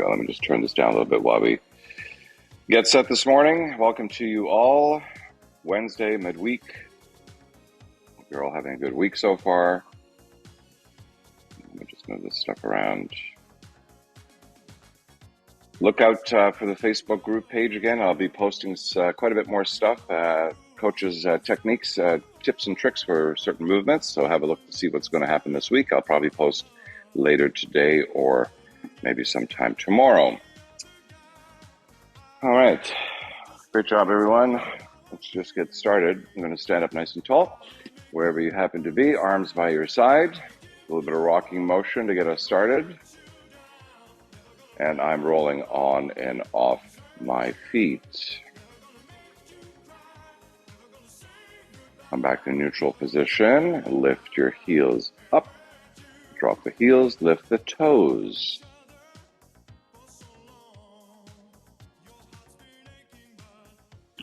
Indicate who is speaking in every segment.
Speaker 1: go. Let me just turn this down a little bit while we get set this morning. Welcome to you all. Wednesday, midweek. Hope you're all having a good week so far. Let me just move this stuff around. Look out for the Facebook group page again. I'll be posting quite a bit more stuff. Coaches' techniques, tips and tricks for certain movements. So have a look to see what's going to happen this week. I'll probably post later today or maybe sometime tomorrow. All right. Great job, everyone. Let's just get started. I'm going to stand up nice and tall, wherever you happen to be, arms by your side. A little bit of rocking motion to get us started. And I'm rolling on and off my feet. Come back to neutral position. Lift your heels up. Drop the heels. Lift the toes.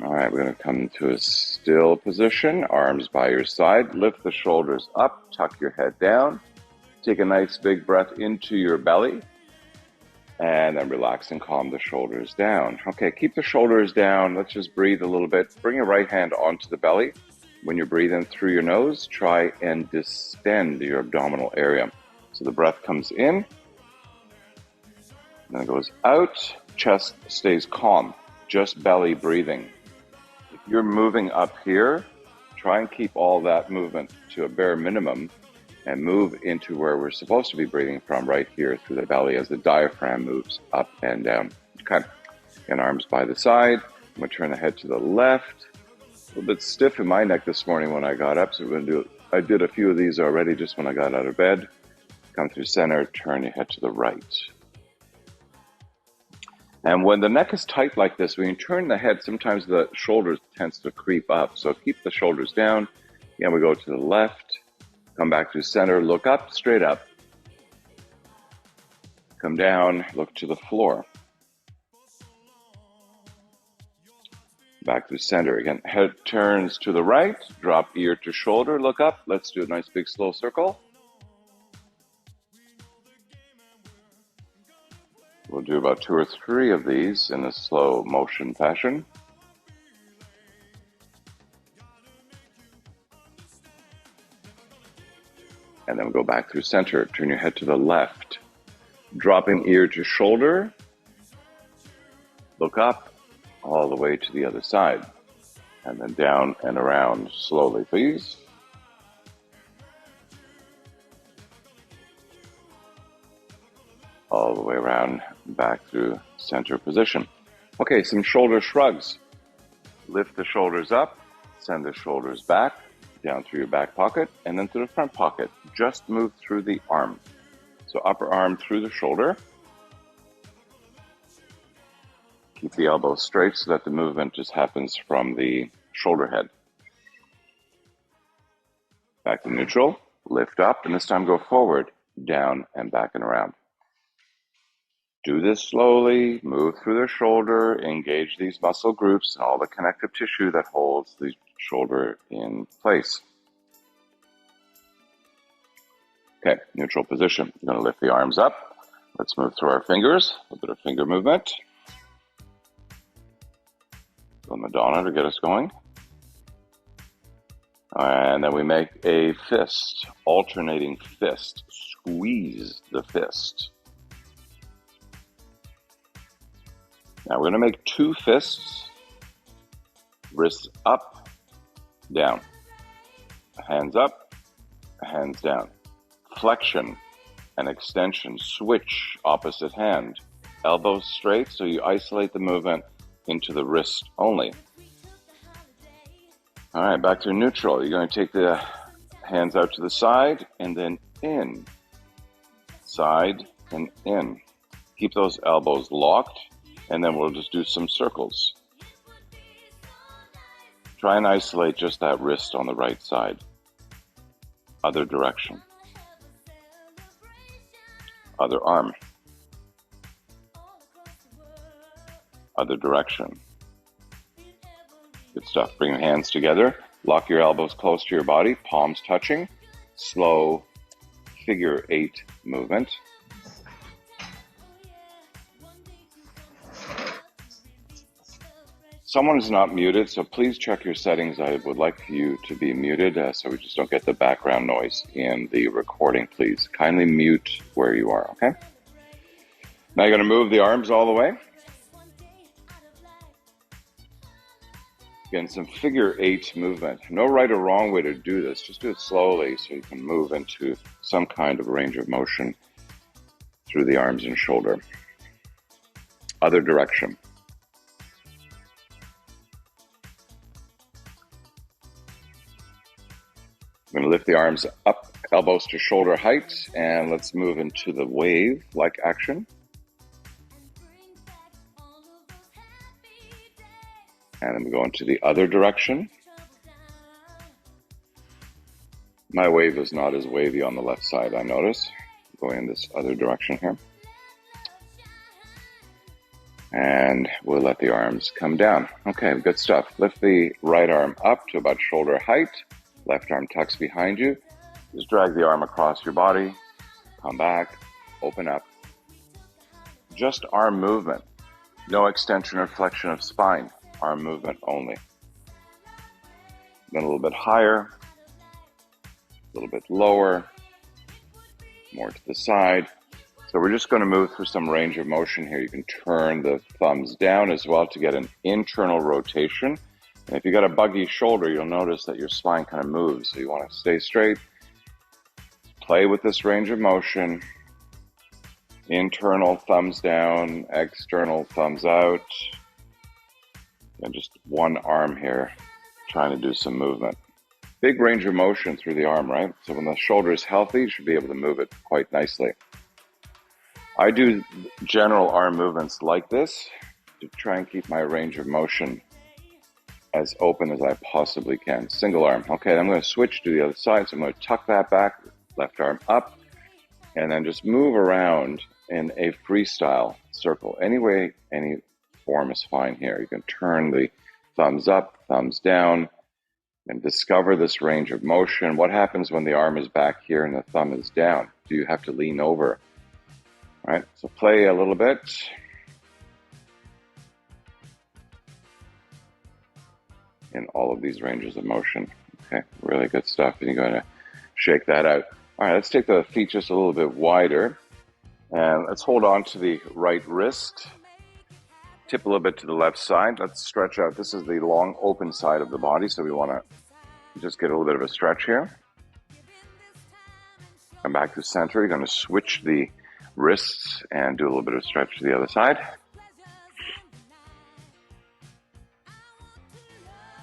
Speaker 1: All right, we're going to come to a still position. Arms by your side. Lift the shoulders up. Tuck your head down. Take a nice big breath into your belly. And then relax and calm the shoulders down. Okay, keep the shoulders down. Let's just breathe a little bit. Bring your right hand onto the belly. When you're breathing through your nose, try and distend your abdominal area. So the breath comes in, then it goes out, chest stays calm, just belly breathing. If you're moving up here, try and keep all that movement to a bare minimum and move into where we're supposed to be breathing from, right here through the belly as the diaphragm moves up and down. Okay, and arms by the side. I'm going to turn the head to the left. A little bit stiff in my neck this morning when I got up, so we're going to do. I did a few of these already just when I got out of bed. Come through center, turn your head to the right. And when the neck is tight like this, when you turn the head, sometimes the shoulders tends to creep up. So keep the shoulders down. Again, we go to the left. Come back to center, look up, straight up. Come down, look to the floor. Back to center again. Head turns to the right, drop ear to shoulder, look up. Let's do a nice big slow circle. We'll do about 2 or 3 of these in a slow motion fashion. And then we'll go back through center. Turn your head to the left. Dropping ear to shoulder. Look up all the way to the other side. And then down and around slowly, please. All the way around, back through center position. Okay, some shoulder shrugs. Lift the shoulders up. Send the shoulders back. Down through your back pocket and then through the front pocket. Just move through the arm. So upper arm through the shoulder. Keep the elbow straight so that the movement just happens from the shoulder head. Back to neutral. Lift up and this time go forward, down and back and around. Do this slowly. Move through the shoulder. Engage these muscle groups and all the connective tissue that holds the shoulder in place. Okay, neutral position. You're going to lift the arms up. Let's move through our fingers. A little bit of finger movement. Go Madonna to get us going. And then we make a fist, alternating fist. Squeeze the fist. Now we're going to make 2 fists. Wrists up, down. Hands up, hands down. Flexion and extension. Switch opposite hand. Elbows straight so you isolate the movement into the wrist only. All right, back to neutral. You're going to take the hands out to the side and then in. Side and in. Keep those elbows locked and then we'll just do some circles. Try and isolate just that wrist on the right side. Other direction. Other arm. Other direction. Good stuff. Bring your hands together. Lock your elbows close to your body. Palms touching. Slow figure 8 movement. Someone is not muted, so please check your settings. I would like you to be muted so we just don't get the background noise in the recording, please. Kindly mute where you are, okay? Now you're going to move the arms all the way. Again, some figure 8 movement. No right or wrong way to do this. Just do it slowly so you can move into some kind of range of motion through the arms and shoulder. Other direction. I'm going to lift the arms up, elbows to shoulder height, and let's move into the wave-like action. And then we go into the other direction. My wave is not as wavy on the left side, I notice. Going in this other direction here. And we'll let the arms come down. Okay, good stuff. Lift the right arm up to about shoulder height. Left arm tucks behind you. Just drag the arm across your body. Come back. Open up. Just arm movement. No extension or flexion of spine. Arm movement only. Then a little bit higher. A little bit lower. More to the side. So we're just going to move through some range of motion here. You can turn the thumbs down as well to get an internal rotation. And if you got a buggy shoulder, you'll notice that your spine kind of moves. So you want to stay straight. Play with this range of motion. Internal thumbs down, external thumbs out. And just one arm here, trying to do some movement. Big range of motion through the arm, right? So when the shoulder is healthy, you should be able to move it quite nicely. I do general arm movements like this to try and keep my range of motion as open as I possibly can. Single arm. Okay, I'm going to switch to the other side. So I'm going to tuck that back, left arm up, and then just move around in a freestyle circle. Any way, any form is fine here. You can turn the thumbs up, thumbs down, and discover this range of motion. What happens when the arm is back here and the thumb is down? Do you have to lean over? All right, so play a little bit. In all of these ranges of motion. Okay, really good stuff. And you're going to shake that out. All right, let's take the feet just a little bit wider. And let's hold on to the right wrist. Tip a little bit to the left side. Let's stretch out. This is the long open side of the body, so we want to just get a little bit of a stretch here. Come back to center. You're going to switch the wrists and do a little bit of stretch to the other side.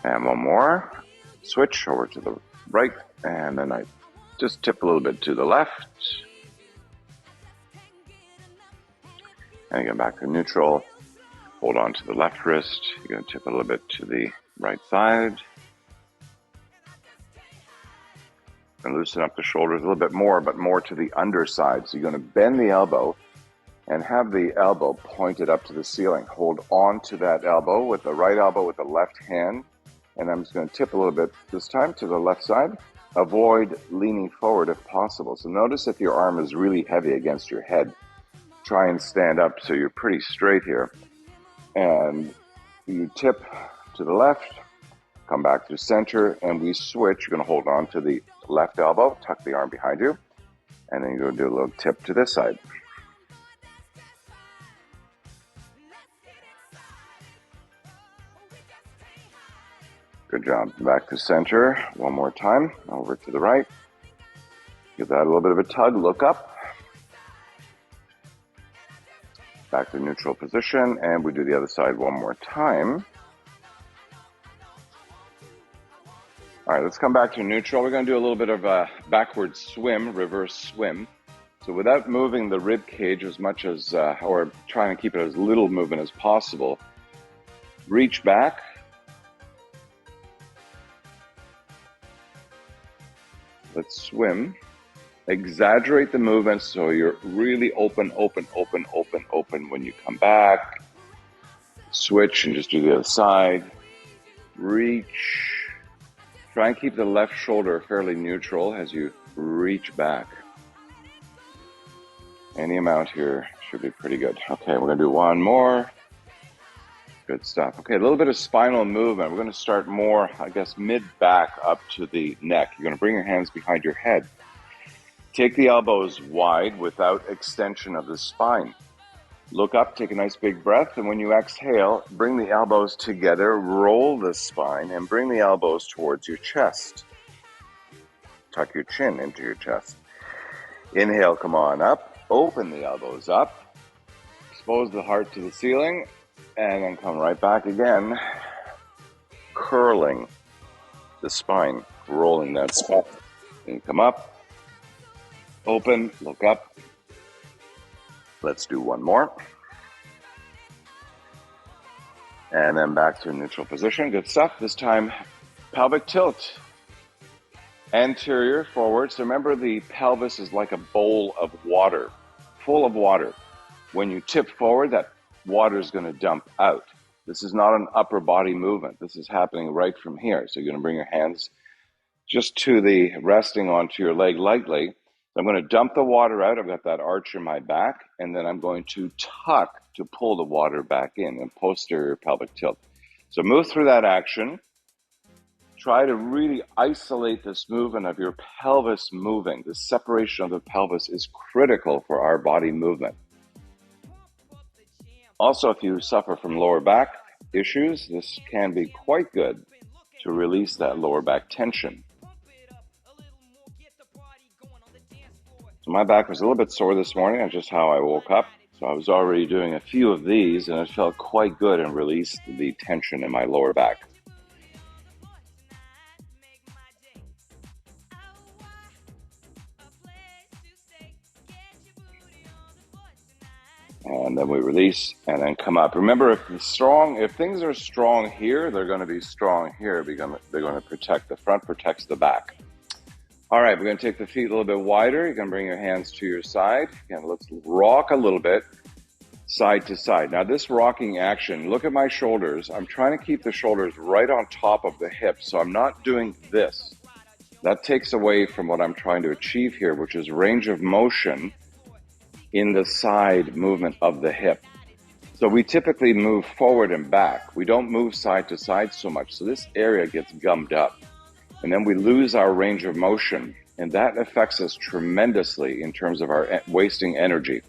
Speaker 1: And one more. Switch over to the right, and then I just tip a little bit to the left. And again, back to neutral. Hold on to the left wrist. You're going to tip a little bit to the right side. And loosen up the shoulders a little bit more, but more to the underside. So you're going to bend the elbow and have the elbow pointed up to the ceiling. Hold on to that elbow with the right elbow with the left hand. And I'm just going to tip a little bit this time to the left side. Avoid leaning forward if possible. So notice if your arm is really heavy against your head. Try and stand up so you're pretty straight here. And you tip to the left, come back to center, and we switch. You're going to hold on to the left elbow, tuck the arm behind you, and then you're going to do a little tip to this side. Good job. Back to center. One more time. Over to the right. Give that a little bit of a tug. Look up. Back to neutral position. And we do the other side one more time. All right, let's come back to neutral. We're going to do a little bit of a backward swim, reverse swim. So without moving the rib cage as much as, or trying to keep it as little movement as possible, reach back. Let's swim. Exaggerate the movement so you're really open, open, open, open, open when you come back. Switch and just do the other side. Reach. Try and keep the left shoulder fairly neutral as you reach back. Any amount here should be pretty good. Okay, we're going to do one more. Good stuff. Okay, a little bit of spinal movement. We're going to start more, I guess, mid-back up to the neck. You're going to bring your hands behind your head. Take the elbows wide without extension of the spine. Look up, take a nice big breath, and when you exhale, bring the elbows together, roll the spine, and bring the elbows towards your chest. Tuck your chin into your chest. Inhale, come on up, open the elbows up, expose the heart to the ceiling, and then come right back again, curling the spine, rolling that spine. And come up, open, look up. Let's do one more. And then back to a neutral position. Good stuff. This time, pelvic tilt. Anterior forward. So remember, the pelvis is like a bowl of water, full of water. When you tip forward, that water is going to dump out. This is not an upper body movement. This is happening right from here. So you're going to bring your hands just to the resting onto your leg lightly. I'm going to dump the water out. I've got that arch in my back, and then I'm going to tuck to pull the water back in posterior pelvic tilt. So move through that action. Try to really isolate this movement of your pelvis moving. The separation of the pelvis is critical for our body movement. Also, if you suffer from lower back issues, this can be quite good to release that lower back tension. So my back was a little bit sore this morning. That's just how I woke up. So I was already doing a few of these, and it felt quite good and released the tension in my lower back. And then we release and then come up. Remember, if things are strong here, they're going to be strong here because they're going to protect the front, protects the back. All right, we're going to take the feet a little bit wider. You're going to bring your hands to your side. Again, let's rock a little bit side to side. Now, this rocking action, look at my shoulders. I'm trying to keep the shoulders right on top of the hips, so I'm not doing this. That takes away from what I'm trying to achieve here, which is range of motion in the side movement of the hip. So we typically move forward and back. We don't move side to side so much, so this area gets gummed up. And then we lose our range of motion, and that affects us tremendously in terms of our wasting energy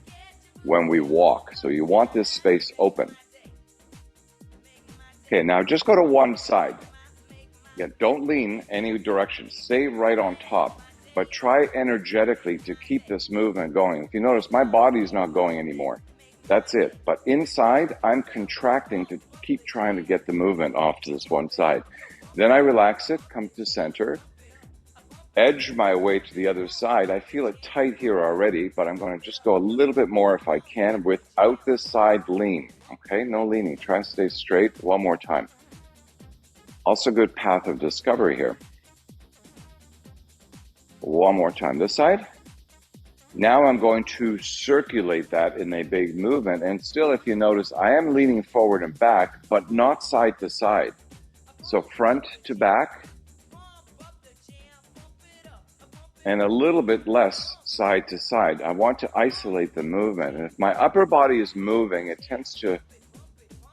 Speaker 1: when we walk. So you want this space open. Okay, now just go to one side. Again, don't lean any direction. Stay right on top, but try energetically to keep this movement going. If you notice, my body's not going anymore. That's it. But inside, I'm contracting to keep trying to get the movement off to this one side. Then I relax it, come to center, edge my way to the other side. I feel it tight here already, but I'm going to just go a little bit more if I can without this side lean. Okay, no leaning. Try to stay straight. One more time. Also good path of discovery here. One more time. This side. Now I'm going to circulate that in a big movement. And still, if you notice, I am leaning forward and back, but not side to side. So front to back, and a little bit less side to side. I want to isolate the movement. And if my upper body is moving, it tends to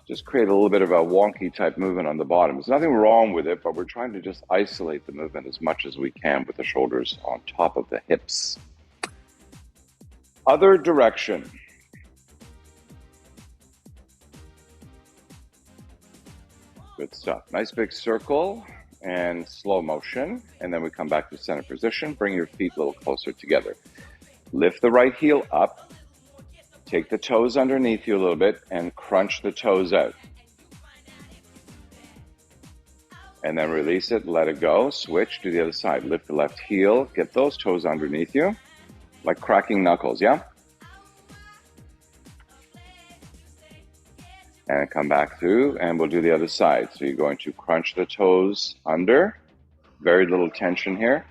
Speaker 1: just create a little bit of a wonky type movement on the bottom. There's nothing wrong with it, but we're trying to just isolate the movement as much as we can with the shoulders on top of the hips. Other direction. Good stuff. Nice big circle and slow motion. And then we come back to center position. Bring your feet a little closer together. Lift the right heel up. Take the toes underneath you a little bit and crunch the toes out. And then release it, let it go. Switch to the other side. Lift the left heel. Get those toes underneath you. Like cracking knuckles, yeah? And come back through, and we'll do the other side. So you're going to crunch the toes under, very little tension here.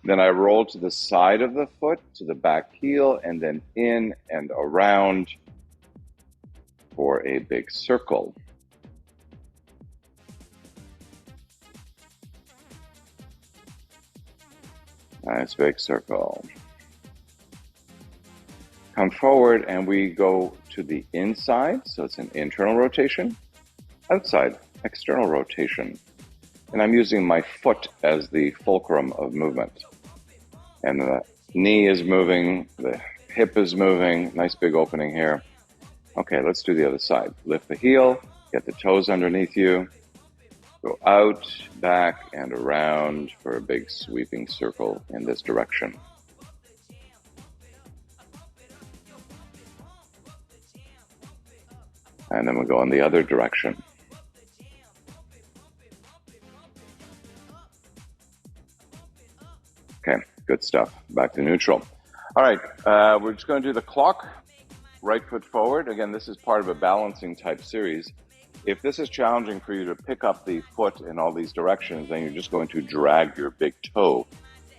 Speaker 1: Then I roll to the side of the foot, to the back heel, and then in and around for a big circle. Nice big circle. Come forward and we go to the inside, so it's an internal rotation. outside, external rotation. And I'm using my foot as the fulcrum of movement. And the knee is moving, the hip is moving, nice big opening here. Okay, let's do the other side. Lift the heel, get the toes underneath you, go out, back, and around for a big sweeping circle in this direction. And then we'll go in the other direction. Okay, good stuff. Back to neutral. All right, we're just going to do the clock. Right foot forward. Again, this is part of a balancing type series. If this is challenging for you to pick up the foot in all these directions, then you're just going to drag your big toe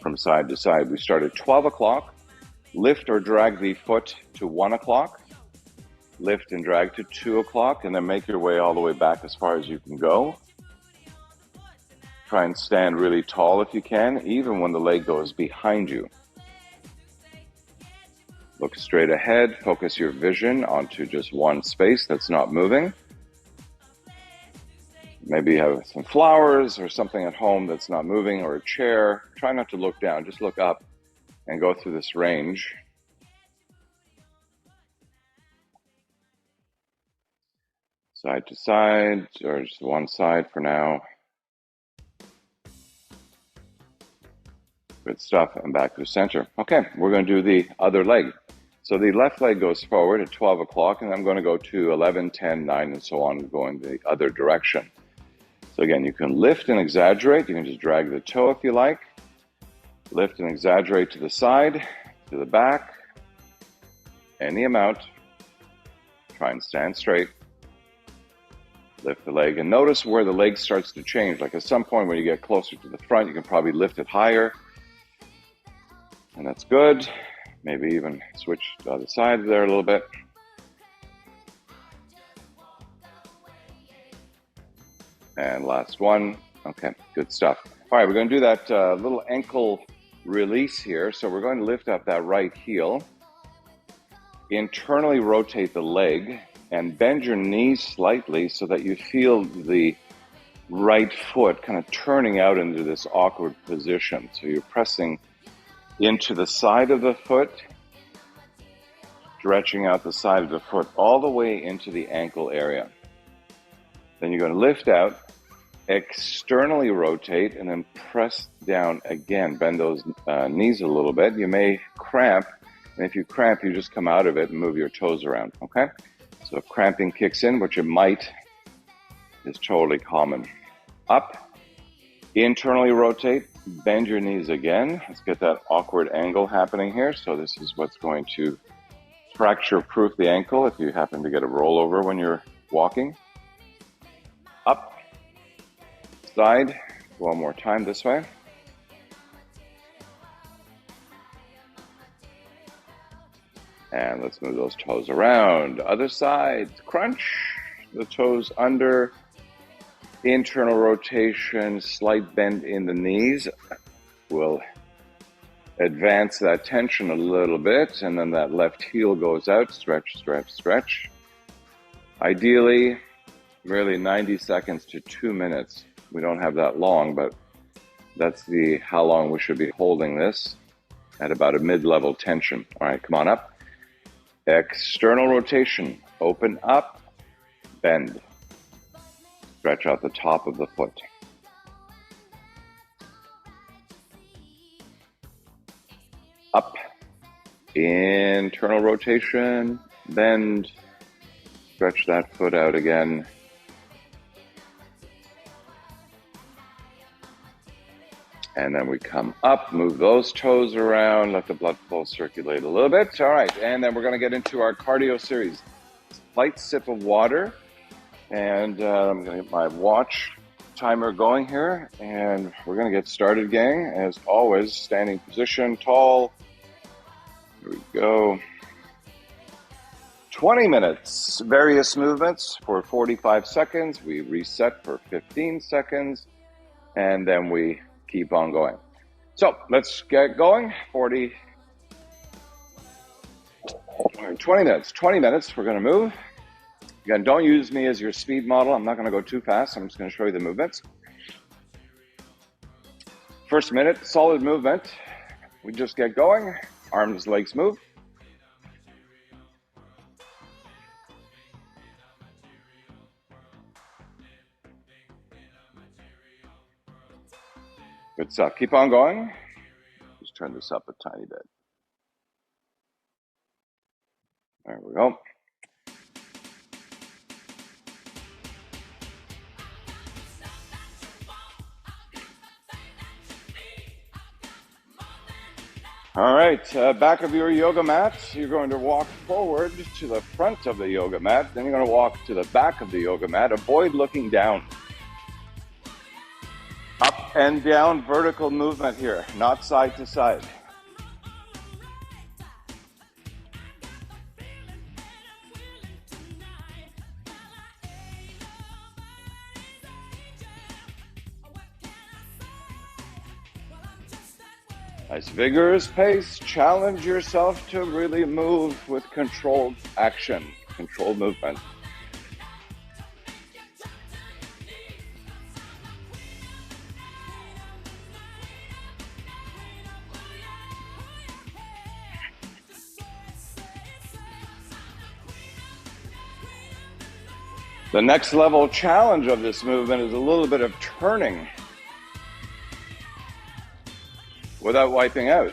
Speaker 1: from side to side. We start at 12 o'clock. Lift or drag the foot to 1 o'clock. Lift and drag to 2 o'clock, and then make your way all the way back as far as you can go. Try and stand really tall if you can, even when the leg goes behind you. Look straight ahead, focus your vision onto just one space that's not moving. Maybe you have some flowers or something at home that's not moving, or a chair. Try not to look down, just look up and go through this range. Side to side, or just one side for now. Good stuff, and back to center. Okay, we're going to do the other leg. So the left leg goes forward at 12 o'clock, and I'm going to go to 11, 10, 9, and so on, going the other direction. So again, you can lift and exaggerate. You can just drag the toe if you like. Lift and exaggerate to the side, to the back, any amount. Try and stand straight. Lift the leg, and notice where the leg starts to change. Like at some point when you get closer to the front, you can probably lift it higher. And that's good. Maybe even switch to the other side there a little bit. And last one. Okay, good stuff. All right, we're going to do that little ankle release here. So we're going to lift up that right heel. Internally rotate the leg and bend your knees slightly so that you feel the right foot kind of turning out into this awkward position. So you're pressing into the side of the foot, stretching out the side of the foot all the way into the ankle area. Then you're going to lift out, externally rotate, and then press down again. Bend those knees a little bit. You may cramp, and if you cramp, you just come out of it and move your toes around, okay? So if cramping kicks in, which it might, is totally common. Up, internally rotate, bend your knees again. Let's get that awkward angle happening here. So this is what's going to fracture-proof the ankle if you happen to get a rollover when you're walking. Up, side, one more time this way. And let's move those toes around. Other side, crunch, the toes under. Internal rotation, slight bend in the knees will advance that tension a little bit, and then that left heel goes out, stretch, stretch, stretch. Ideally, really 90 seconds to 2 minutes. We don't have that long, but that's how long we should be holding this at about a mid-level tension. All right, come on up. External rotation, open up, bend. Stretch out the top of the foot. Up, internal rotation, bend, stretch that foot out again. And then we come up, move those toes around, let the blood flow circulate a little bit. All right, and then we're going to get into our cardio series. Light sip of water. And I'm going to get my watch timer going here, and we're going to get started, gang. As always, standing position, tall. Here we go. 20 minutes, various movements for 45 seconds. We reset for 15 seconds, and then we keep on going. So let's get going. 20 minutes. 20 minutes, we're going to move. Again, don't use me as your speed model. I'm not going to go too fast. I'm just going to show you the movements. First minute, solid movement. We just get going. Arms, legs move. Good stuff. Keep on going. Just turn this up a tiny bit. There we go. All right, back of your yoga mat, you're going to walk forward to the front of the yoga mat, then you're going to walk to the back of the yoga mat. Avoid looking down. Up and down vertical movement here, not side to side. Nice vigorous pace. Challenge yourself to really move with controlled action, controlled movement. The next level challenge of this movement is a little bit of turning without wiping out.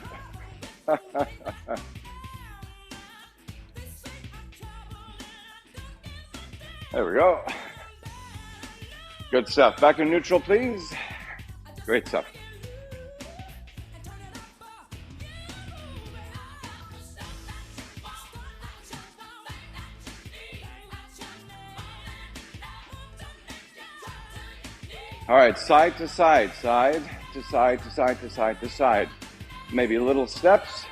Speaker 1: There we go. Good stuff. Back to neutral, please. Great stuff. All right, side to side, side to side to side to side to side. Maybe little steps,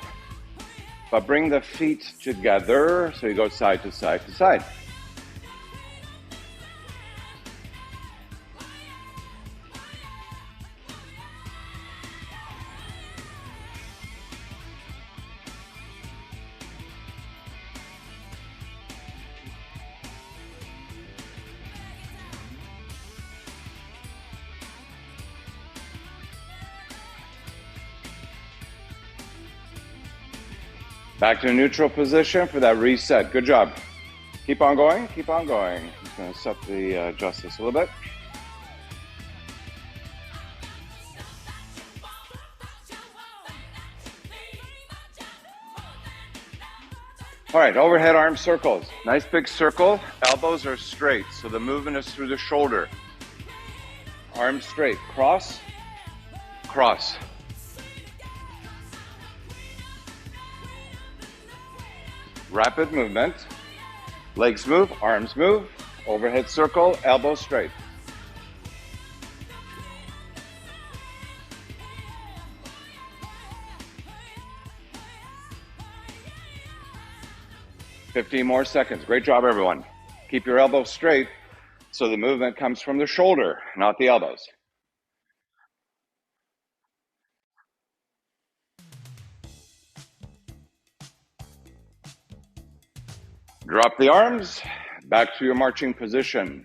Speaker 1: but bring the feet together so you go side to side to side. Back to a neutral position for that reset. Good job. Keep on going, keep on going. I'm just going to set the adjust this a little bit. All right, overhead arm circles. Nice big circle. Elbows are straight, so the movement is through the shoulder. Arms straight. Cross, cross. Rapid movement. Legs move, arms move. Overhead circle, elbows straight. $15 more seconds. Great job, everyone. Keep your elbows straight so the movement comes from the shoulder, not the elbows. Drop the arms, back to your marching position.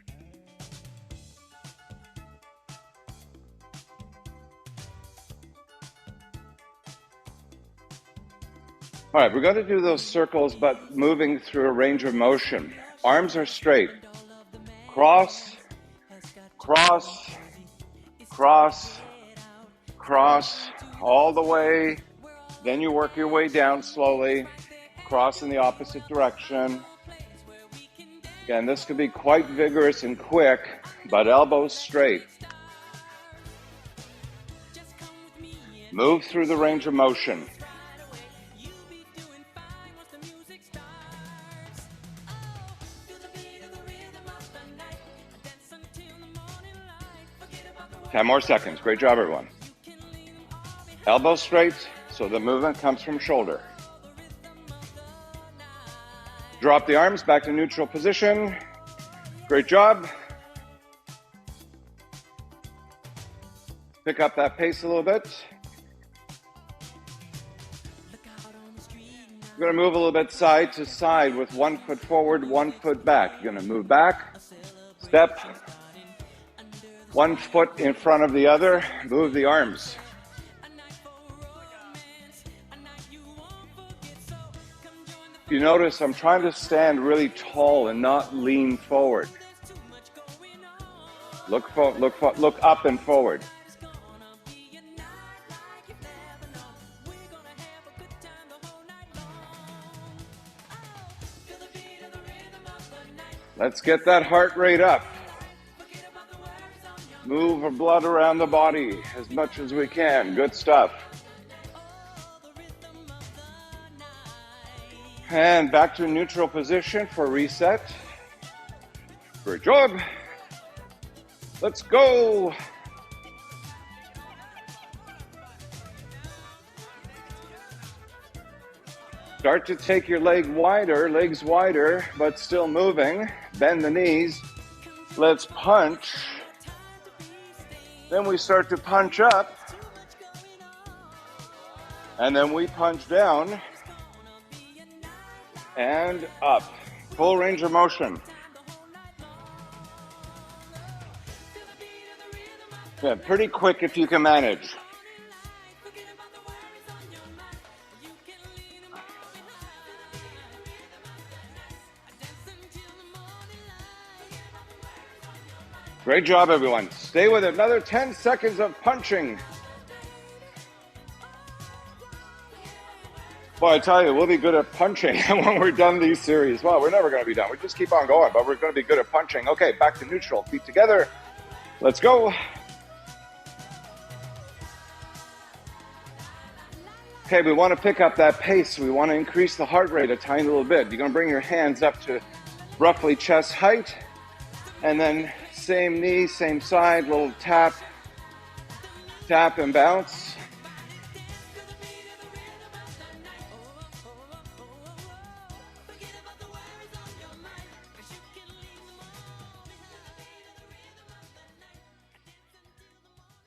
Speaker 1: All right, we're going to do those circles, but moving through a range of motion. Arms are straight. Cross, cross, cross, cross, all the way. Then you work your way down slowly. Cross in the opposite direction. Again, this could be quite vigorous and quick, but elbows straight. Move through the range of motion. Ten more seconds. Great job, everyone. Elbows straight, so the movement comes from shoulder. Drop the arms back to neutral position. Great job. Pick up that pace a little bit. You're going to move a little bit side to side with 1 foot forward, 1 foot back. You're going to move back, step, 1 foot in front of the other, move the arms. You notice I'm trying to stand really tall and not lean forward. Look up and forward. Let's get that heart rate up. Move our blood around the body as much as we can. Good stuff. And back to neutral position for reset. Good job. Let's go. Start to take your legs wider, but still moving. Bend the knees. Let's punch. Then we start to punch up. And then we punch down. And up. Full range of motion. Yeah, pretty quick if you can manage. Great job, everyone. Stay with it. Another 10 seconds of punching. Well, I tell you, we'll be good at punching when we're done these series. Well, we're never going to be done. We just keep on going, but we're going to be good at punching. Okay, back to neutral. Feet together. Let's go. Okay, we want to pick up that pace. We want to increase the heart rate a tiny little bit. You're going to bring your hands up to roughly chest height. And then same knee, same side, little tap, tap and bounce.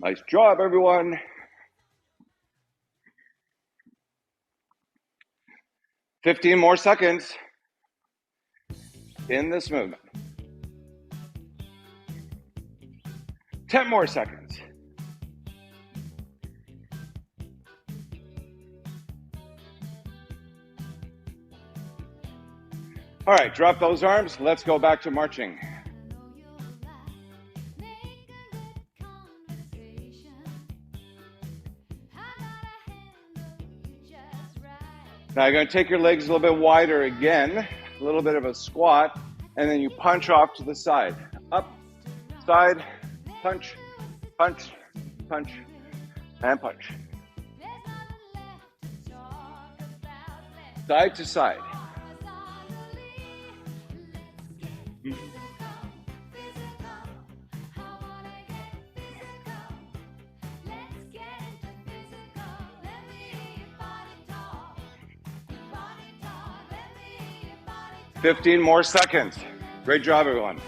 Speaker 1: Nice job, everyone. 15 more seconds in this movement. 10 more seconds. All right, drop those arms. Let's go back to marching. Now you're going to take your legs a little bit wider again, a little bit of a squat, and then you punch off to the side. Up, side, punch, punch, punch, and punch. Side to side. Fifteen more seconds. Great job, everyone.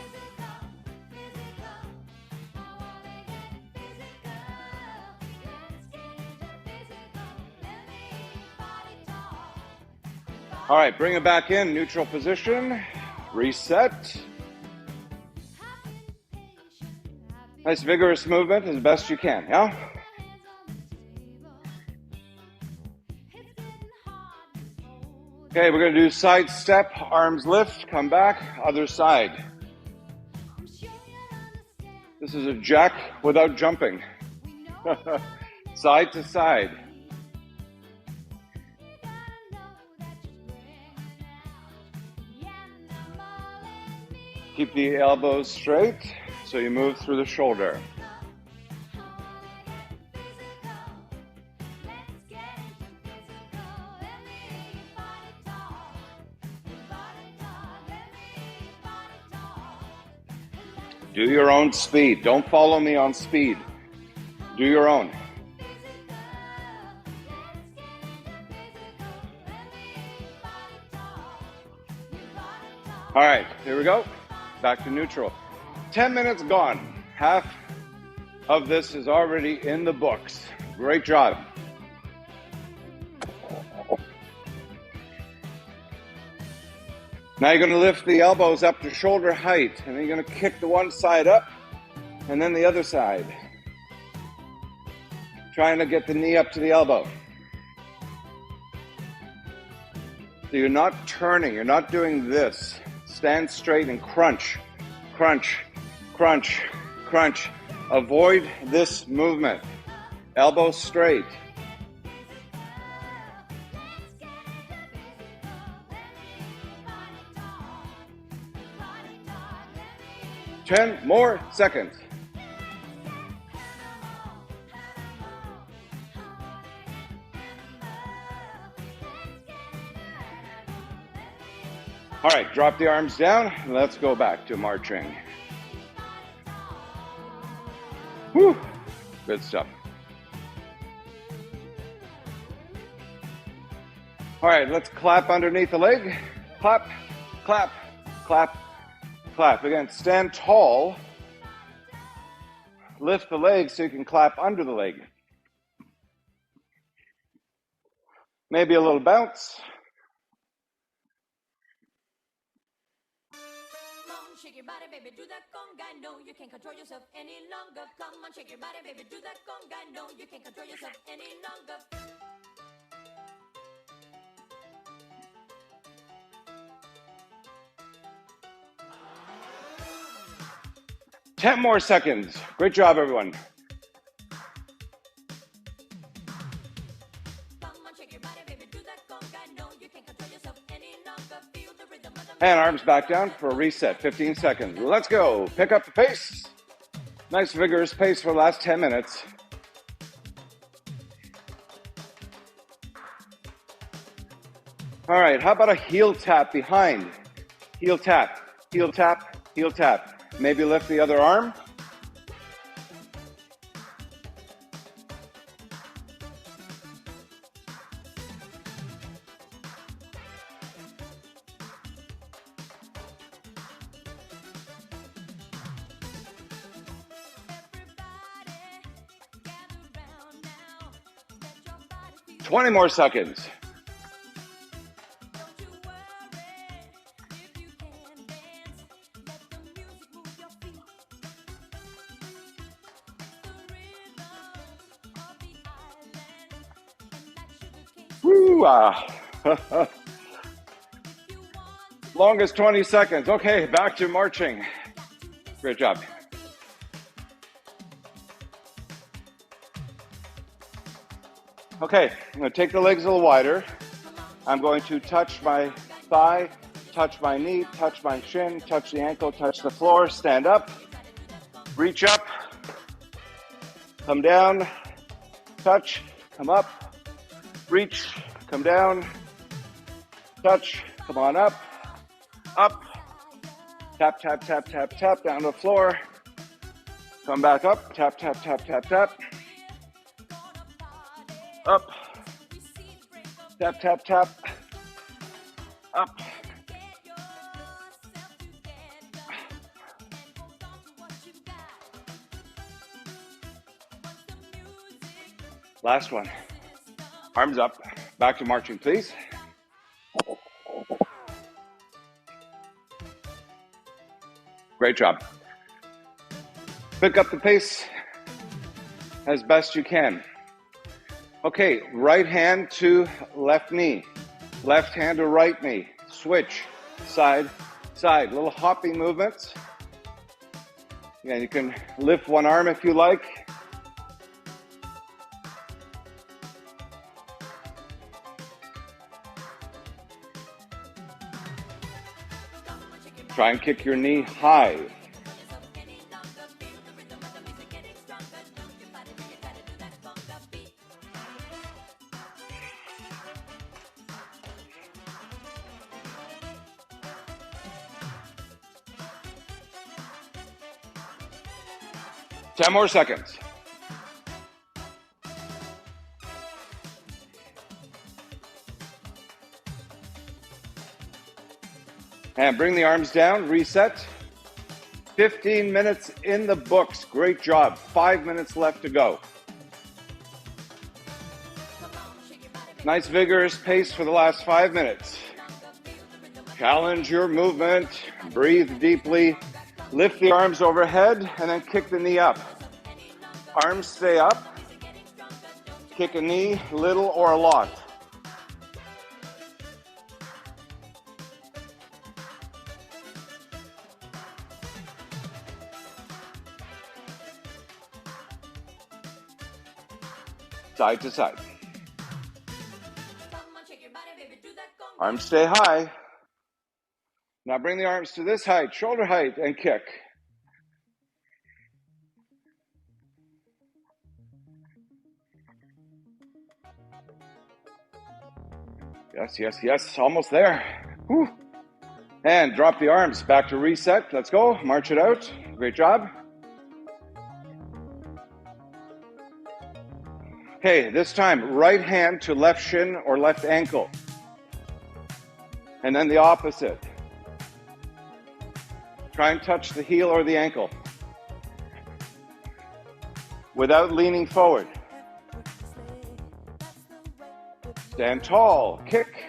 Speaker 1: All right, bring it back in, neutral position, reset. Nice vigorous movement as best you can, yeah? Okay, we're gonna do side step, arms lift, come back, other side. This is a jack without jumping. Side to side. Keep the elbows straight so you move through the shoulder. Do your own speed. Don't follow me on speed. Do your own. All right, here we go. Back to neutral. 10 minutes gone. Half of this is already in the books. Great job. Now you're going to lift the elbows up to shoulder height, and then you're going to kick the one side up, and then the other side. Trying to get the knee up to the elbow. So you're not turning, you're not doing this. Stand straight and crunch, crunch, crunch, crunch. Avoid this movement. Elbows straight. Ten more seconds. All right, drop the arms down. Let's go back to marching. Whew, good stuff. All right, let's clap underneath the leg. Clap, clap, clap, clap. Again, stand tall. Lift the leg so you can clap under the leg. Maybe a little bounce.
Speaker 2: Shake your body, baby, do that conga. No, you can't control yourself any longer. Come on, shake your body, baby, do that conga. No, you can't control yourself any longer.
Speaker 1: 10 more seconds. Great job, everyone. And arms back down for a reset, 15 seconds. Let's go. Pick up the pace. Nice vigorous pace for the last 10 minutes. All right, how about a heel tap behind? Heel tap, heel tap, heel tap. Maybe lift the other arm. Everybody, 20 more seconds. Longest 20 seconds. Okay, back to marching. Great job. Okay, I'm going to take the legs a little wider. I'm going to touch my thigh, touch my knee, touch my shin, touch the ankle, touch the floor, stand up, reach up, come down, touch, come up, reach, come down, touch, come on up, tap, tap, tap, tap, tap, down to the floor, come back up, tap, tap, tap, tap, tap, up, tap, tap, tap, up, last one, arms up, back to marching, please. Great job. Pick up the pace as best you can. Okay, right hand to left knee, left hand to right knee. Switch, side, side. Little hopping movements. Again, you can lift one arm if you like. Try and kick your knee high. Ten more seconds. And bring the arms down, reset. 15 minutes in the books. Great job. 5 minutes left to go. Nice vigorous pace for the last 5 minutes. Challenge your movement. Breathe deeply. Lift the arms overhead and then kick the knee up. Arms stay up. Kick a knee, little or a lot. Side to side. Arms stay high. Now bring the arms to this height, shoulder height, and kick. Yes, yes, yes, almost there. Whew. And drop the arms, back to reset. Let's go, march it out. Great job. Okay, this time, right hand to left shin or left ankle. And then the opposite. Try and touch the heel or the ankle without leaning forward. Stand tall, kick.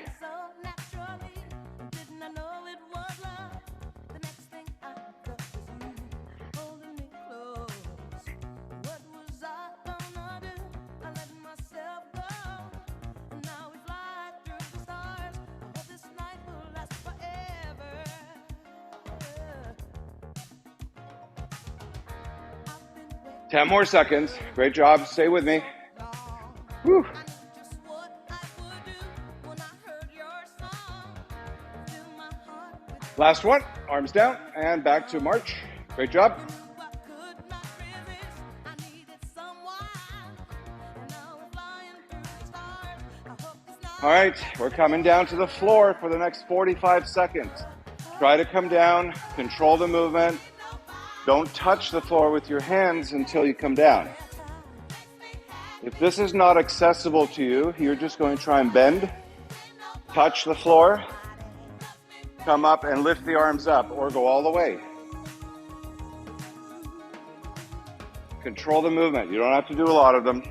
Speaker 1: Ten more seconds. Great job. Stay with me. Whew. Last one. Arms down and back to march. Great job. All right, we're coming down to the floor for the next 45 seconds. Try to come down, control the movement. Don't touch the floor with your hands until you come down. If this is not accessible to you, you're just going to try and bend, touch the floor, come up and lift the arms up or go all the way. Control the movement. You don't have to do a lot of them.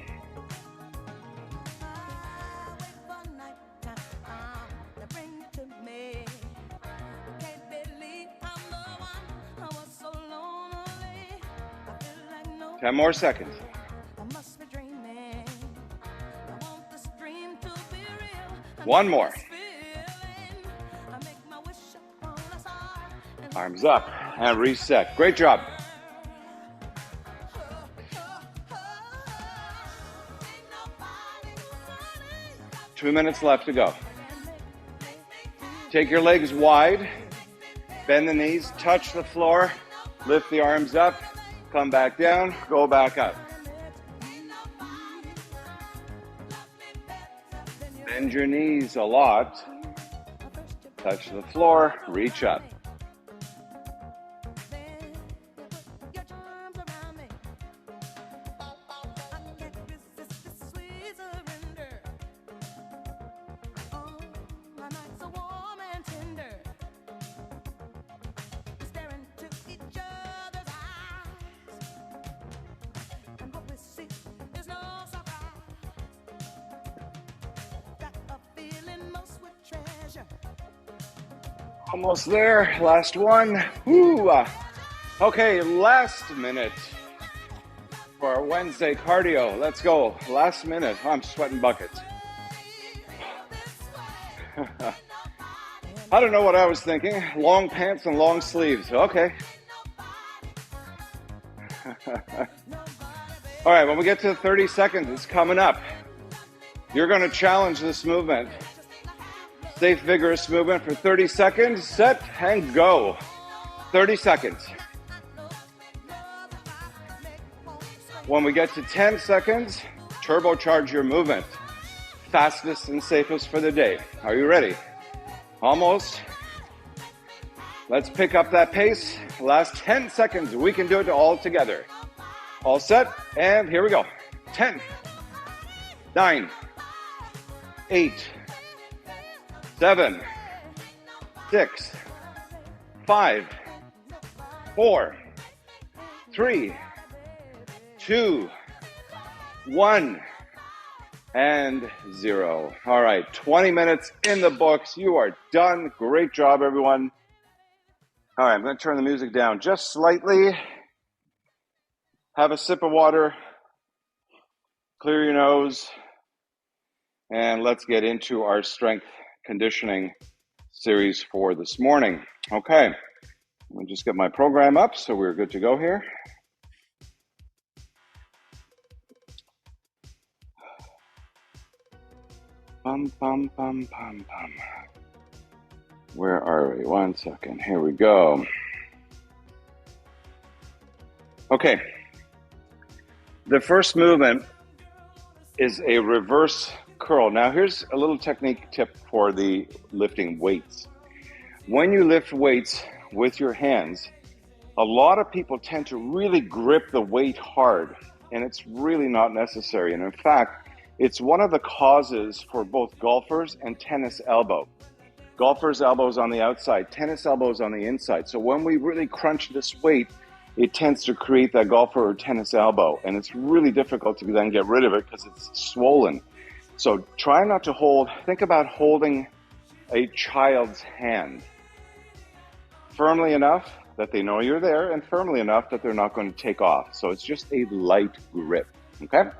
Speaker 1: Ten more seconds. One more. Arms up and reset. Great job. Two minutes left to go. Take your legs wide, bend the knees, touch the floor, lift the arms up, come back down, go back up. Bend your knees a lot, touch the floor, reach up. Almost there, last one. Woo. Okay, last minute for our Wednesday cardio. Let's go, last minute. I'm sweating buckets. I don't know what I was thinking. Long pants and long sleeves, okay. All right, when we get to 30 seconds, it's coming up. You're gonna challenge this movement. Safe, vigorous movement for 30 seconds. Set and go. 30 seconds. When we get to 10 seconds, turbocharge your movement. Fastest and safest for the day. Are you ready? Almost. Let's pick up that pace. Last 10 seconds. We can do it all together. All set, and here we go. 10, 9, 8, 7, 6, 5, 4, 3, 2, 1. and 0. All right, 20 minutes in the books. You are done. Great job, everyone. All right, I'm going to turn the music down just slightly. Have a sip of water. Clear your nose. And let's get into our strength conditioning series for this morning. Okay, let me just get my program up so we're good to go here. Bum, bum, bum, bum, bum. Where are we? 1 second. Here we go. Okay. The first movement is a reverse curl. Now, here's a little technique tip for the lifting weights. When you lift weights with your hands, a lot of people tend to really grip the weight hard, and it's really not necessary. And in fact, it's one of the causes for both golfers and tennis elbow. Golfers' elbows on the outside, tennis elbows on the inside. So when we really crunch this weight, it tends to create that golfer or tennis elbow, and it's really difficult to then get rid of it because it's swollen. So try not to hold, think about holding a child's hand firmly enough that they know you're there and firmly enough that they're not going to take off. So it's just a light grip, okay?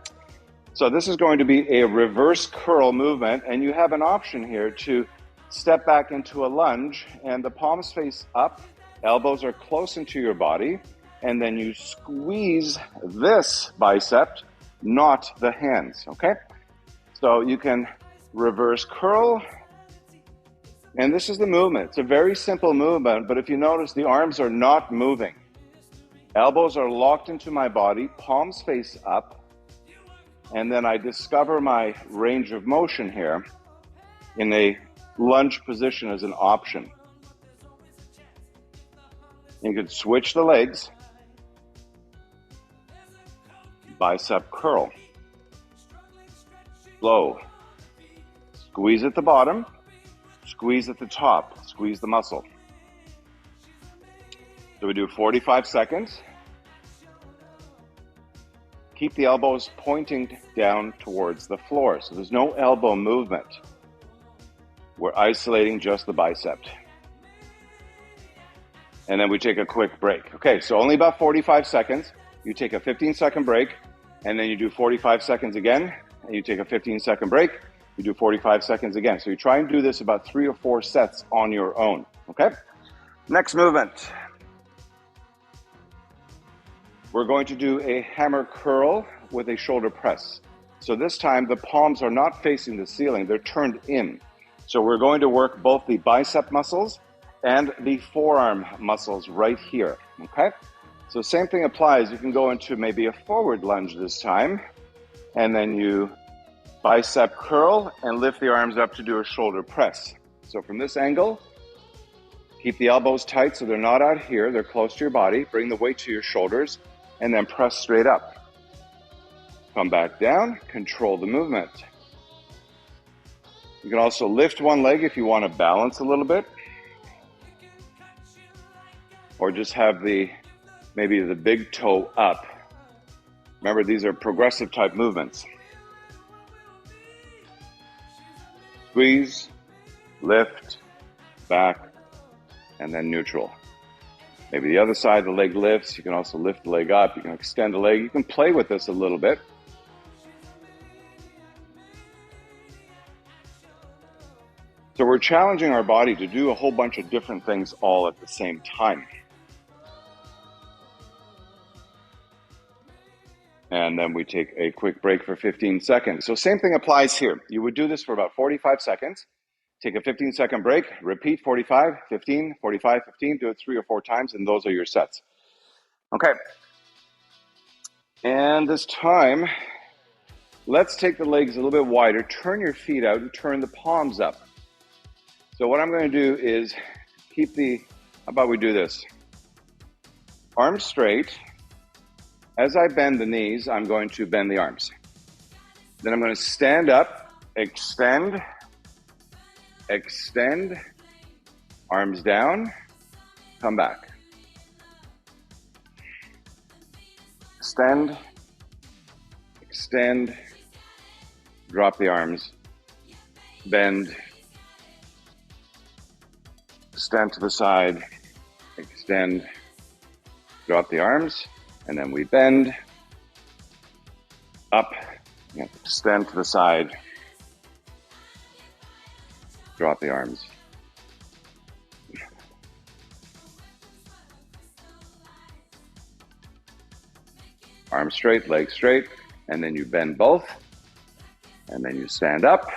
Speaker 1: So this is going to be a reverse curl movement, and you have an option here to step back into a lunge, and the palms face up, elbows are close into your body, and then you squeeze this bicep, not the hands, okay? So you can reverse curl, and this is the movement. It's a very simple movement, but if you notice, the arms are not moving. Elbows are locked into my body, palms face up, and then I discover my range of motion here in a lunge position as an option. You could switch the legs, bicep curl, slow, squeeze at the bottom, squeeze at the top, squeeze the muscle. So we do 45 seconds. Keep the elbows pointing down towards the floor, so there's no elbow movement. We're isolating just the bicep. And then we take a quick break. Okay, so only about 45 seconds. You take a 15-second break, and then you do 45 seconds again, and you take a 15-second break, you do 45 seconds again. So you try and do this about 3 or 4 sets on your own, okay? Next movement. We're going to do a hammer curl with a shoulder press. So this time the palms are not facing the ceiling, they're turned in. So we're going to work both the bicep muscles and the forearm muscles right here, okay? So same thing applies. You can go into maybe a forward lunge this time, and then you bicep curl and lift the arms up to do a shoulder press. So from this angle, keep the elbows tight so they're not out here, they're close to your body. Bring the weight to your shoulders, and then press straight up. Come back down, control the movement. You can also lift one leg if you want to balance a little bit, or just have maybe the big toe up. Remember, these are progressive type movements. Squeeze, lift, back, and then neutral. Maybe the other side, the leg lifts. You can also lift the leg up. You can extend the leg. You can play with this a little bit. So we're challenging our body to do a whole bunch of different things all at the same time. And then we take a quick break for 15 seconds. So same thing applies here. You would do this for about 45 seconds. Take a 15-second break, repeat 45, 15, 45, 15, do it 3 or 4 times, and those are your sets. Okay. And this time, let's take the legs a little bit wider, turn your feet out, and turn the palms up. So what I'm going to do is how about we do this? Arms straight. As I bend the knees, I'm going to bend the arms. Then I'm going to stand up, extend, arms down, come back. Extend, drop the arms, bend, extend to the side, extend, drop the arms, and then we bend, up, extend to the side, drop the arms. Arms straight, legs straight, and then you bend both, and then you stand up,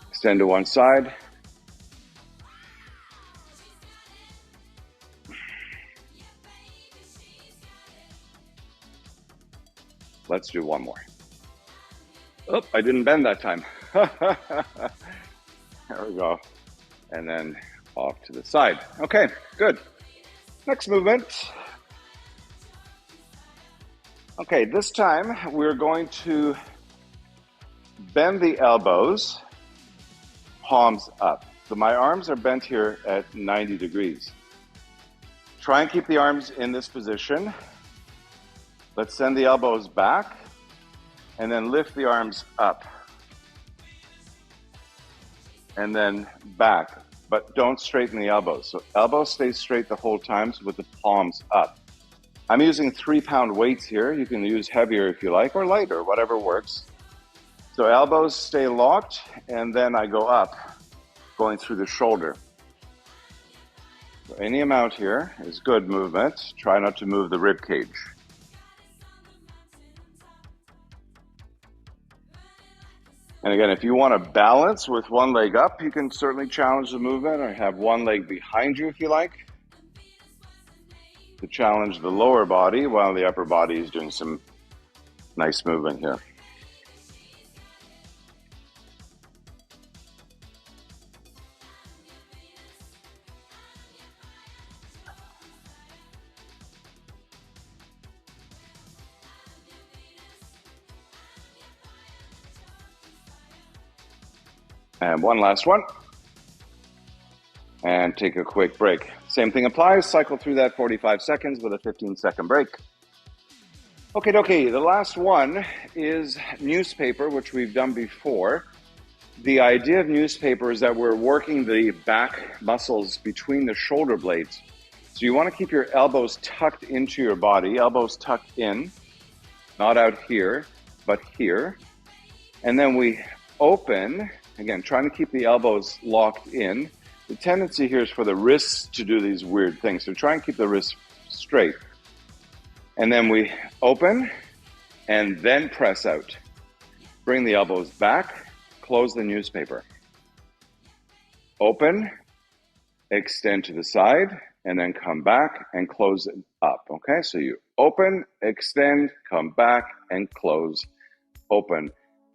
Speaker 1: extend to one side, let's do one more. Oh, I didn't bend that time. There we go. And then off to the side. Okay, good. Next movement. Okay, this time we're going to bend the elbows, palms up. So my arms are bent here at 90 degrees. Try and keep the arms in this position. Let's send the elbows back and then lift the arms up. And then back, but don't straighten the elbows. So elbows stay straight the whole time with the palms up. I'm using 3-pound weights here. You can use heavier if you like, or lighter, whatever works. So elbows stay locked, and then I go up, going through the shoulder. So any amount here is good movement. Try not to move the rib cage. And again, if you want to balance with one leg up, you can certainly challenge the movement, or have one leg behind you if you like, to challenge the lower body while the upper body is doing some nice movement here. And one last one. And take a quick break. Same thing applies. Cycle through that 45 seconds with a 15-second break. Okay, the last one is newspaper, which we've done before. The idea of newspaper is that we're working the back muscles between the shoulder blades. So you want to keep your elbows tucked into your body, elbows tucked in, not out here, but here. And then we open, again, trying to keep the elbows locked in. The tendency here is for the wrists to do these weird things. So try and keep the wrists straight. And then we open and then press out. Bring the elbows back, close the newspaper. Open, extend to the side, and then come back and close it up. Okay, so you open, extend, come back, and close. Open,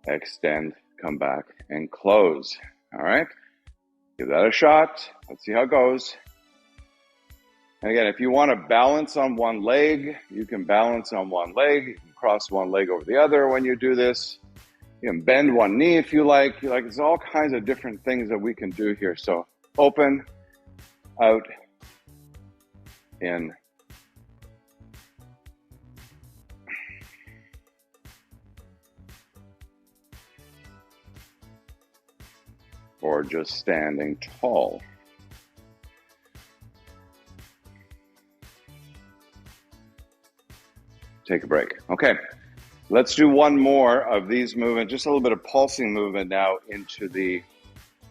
Speaker 1: extend, come back, and close. All right. Give that a shot. Let's see how it goes. And again, if you want to balance on one leg, you can balance on one leg. You can cross one leg over the other when you do this. You can bend one knee if you like. There's all kinds of different things that we can do here. So open, out, in. Or just standing tall. Take a break. Okay, let's do one more of these movements, just a little bit of pulsing movement now into the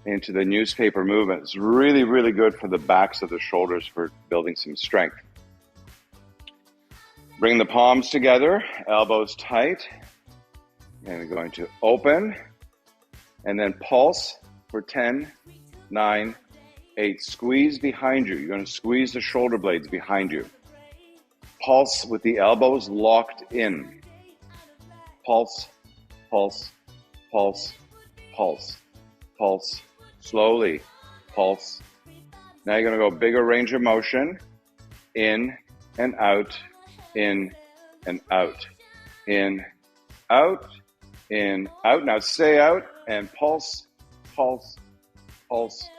Speaker 1: newspaper movement. It's really, really good for the backs of the shoulders for building some strength. Bring the palms together, elbows tight, and we're going to open and then pulse for 10, 9, 8. Squeeze behind you. You're going to squeeze the shoulder blades behind you. Pulse with the elbows locked in. Pulse, pulse, pulse, pulse, pulse. Slowly, pulse. Now you're going to go bigger range of motion. In and out, in and out, in, out, in, out. Now stay out and pulse, pulse, pulse,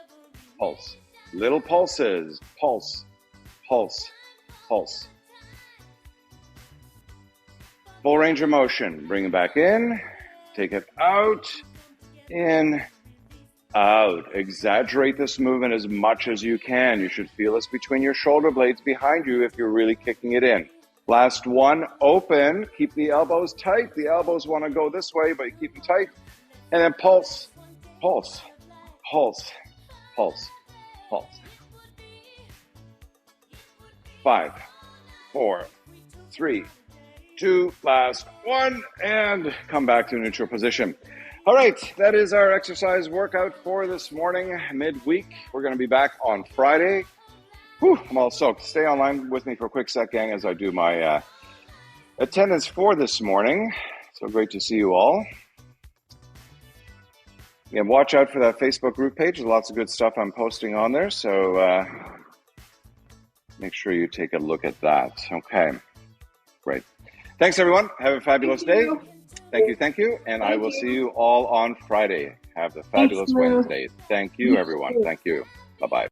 Speaker 1: pulse. Little pulses. Pulse, pulse, pulse. Full range of motion. Bring it back in Take it out, in, out. Exaggerate this movement as much as you can. You should feel this between your shoulder blades behind you if you're really kicking it in. Last one, open. Keep the elbows tight. The elbows want to go this way, but you keep them tight. And then pulse, pulse, pulse, pulse, pulse. 5, 4, 3, 2, last one, and come back to neutral position. All right, that is our exercise workout for this morning, midweek. We're going to be back on Friday. Whew, I'm all soaked. Stay online with me for a quick sec, gang, as I do my attendance for this morning. So great to see you all. Yeah, watch out for that Facebook group page. There's lots of good stuff I'm posting on there, so make sure you take a look at that. Okay, great. Thanks, everyone. Have a fabulous day. Thank you. And I will see you all on Friday. Have a fabulous Wednesday. Thank you, everyone. Thank you. Bye-bye.